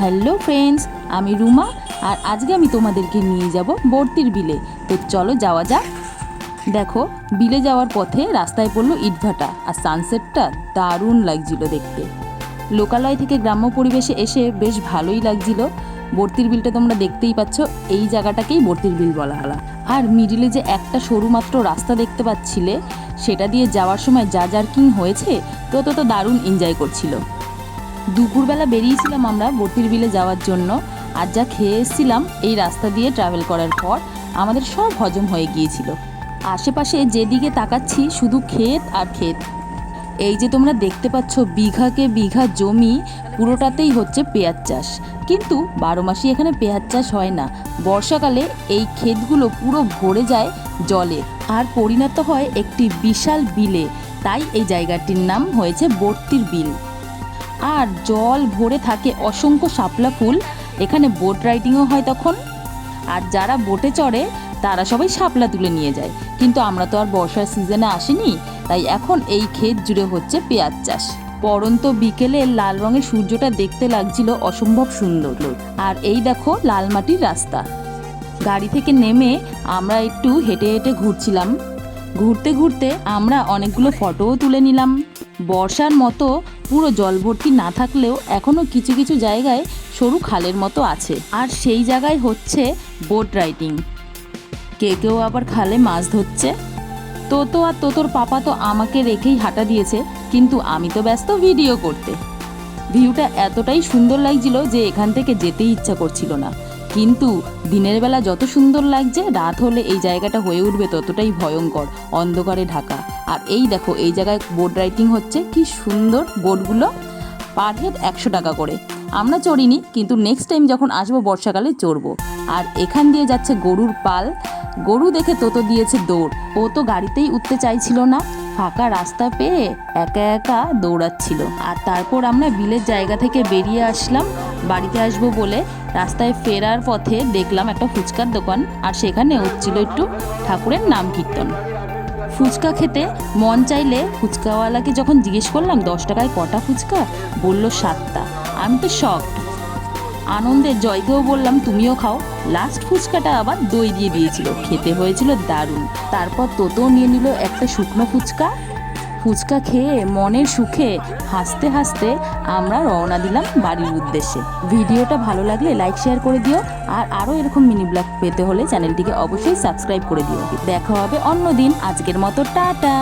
Hello friends, আমি রুমা আর আজকে আমি তোমাদেরকে নিয়ে যাব বর্তির বিলে। তো চলো যাওয়া যাক। দেখো, বিলে যাওয়ার পথে রাস্তায় পড়লো ইটভাটা আর সানসেটটা দারুণ লাগছিল দেখতে। লোকালয় থেকে গ্রাম্য পরিবেশে এসে বেশ ভালোই লাগছিল। বর্তির বিলটা তোমরা দেখতেই পাচ্ছ, এই জায়গাটাকেই বর্তির বিল বলা হয়। আর মিডিলে যে একটা সরু মাত্র রাস্তা দেখতে পাচ্ছিলে, সেটা দিয়ে যাওয়ার সময় যা জার্কিং হয়েছে তো দারুণ এনজয় করছিল। দুপুরবেলা বেরিয়েছিলাম আমরা বর্তির বিলে যাওয়ার জন্য, আর যা খেয়ে এসেছিলাম এই রাস্তা দিয়ে ট্রাভেল করার পর আমাদের সব হজম হয়ে গিয়েছিল। আশেপাশে যেদিকে তাকাচ্ছি শুধু ক্ষেত আর ক্ষেত। এই যে তোমরা দেখতে পাচ্ছ বিঘাকে বিঘা জমি, পুরোটাতেই হচ্ছে পেঁয়াজ চাষ। কিন্তু 12 মাসই এখানে পেঁয়াজ চাষ হয় না। বর্ষাকালে এই ক্ষেতগুলো পুরো ভরে যায় জলে আর পরিণত হয় একটি বিশাল বিলে। তাই এই জায়গাটির নাম হয়েছে বর্তির বিল। আর জল ভরে থাকে অসংখ্য শাপলা ফুল। এখানে বোট রাইডিংও হয় তখন। আর যারা বোটে চড়ে তারা সবাই শাপলা তুলে নিয়ে যায়। কিন্তু আমরা তো আর বর্ষার সিজনে আসিনি, তাই এখন এই ক্ষেত জুড়ে হচ্ছে পেঁয়াজ চাষ। পরন্ত বিকেলে লাল রঙের সূর্যটা দেখতে লাগছিল অসম্ভব সুন্দর। আর এই দেখো লাল মাটির রাস্তা। গাড়ি থেকে নেমে আমরা একটু হেঁটে হেঁটে ঘুরছিলাম। ঘুরতে ঘুরতে আমরা অনেকগুলো ফটোও তুলে নিলাম। বর্ষার মতো পুরো জল ভর্তি না থাকলেও এখনও কিছু কিছু জায়গায় সরু খালের মতো আছে, আর সেই জায়গায় হচ্ছে বোট রাইডিং। কেউ আবার খালে মাছ ধরছে। তোতো আর তোতোর পাপা তো আমাকে রেখেই হাঁটা দিয়েছে, কিন্তু আমি তো ব্যস্ত ভিডিও করতে। ভিউটা এতটাই সুন্দর লাগছিল যে এখান থেকে যেতেই ইচ্ছা করছিল না। কিন্তু দিনের বেলা যত সুন্দর লাগছে, রাত হলে এই জায়গাটা হয়ে উঠবে ততটাই ভয়ঙ্কর, অন্ধকারে ঢাকা। আর এই দেখো এই জায়গায় বোট রাইডিং হচ্ছে, কি সুন্দর বোটগুলো। পার হেড 100 টাকা করে। আমরা চড়িনি, কিন্তু নেক্সট টাইম যখন আসবো বর্ষাকালে চড়বো। আর এখান দিয়ে যাচ্ছে গরুর পাল। গরু দেখে তোতো দিয়েছে দৌড়। ও তো গাড়িতেই উঠতে চাইছিল না, ফাঁকা রাস্তা পেয়ে একা একা দৌড়াচ্ছিল। আর তারপর আমরা বিলের জায়গা থেকে বেরিয়ে আসলাম বাড়িতে আসবো বলে। রাস্তায় ফেরার পথে দেখলাম একটা ফুচকার দোকান, আর সেখানে হচ্ছিল একটু ঠাকুরের নাম কীর্তন। ফুচকা খেতে মন চাইলে ফুচকাওয়ালাকে যখন জিজ্ঞেস করলাম 10 টাকায় কটা ফুচকা, বলল 7টা। আমি তো শকড। আনন্দে জয়কেও বললাম তুমিও খাও। লাস্ট ফুচকাটা আবার দই দিয়ে দিয়েছিল, খেতে হয়েছিল দারুণ। তারপর তোতো নিয়ে নিল একটা শুকনো ফুচকা। ফুচকা খেয়ে মনের সুখে হাসতে হাসতে আমরা রওনা দিলাম বাড়ির উদ্দেশ্যে। ভিডিওটা ভালো লাগলে লাইক শেয়ার করে দিও, আর আরও এরকম মিনি ব্লগ পেতে হলে চ্যানেলটিকে অবশ্যই সাবস্ক্রাইব করে দিও। দেখা হবে অন্য দিন। আজকের মতো টাটা।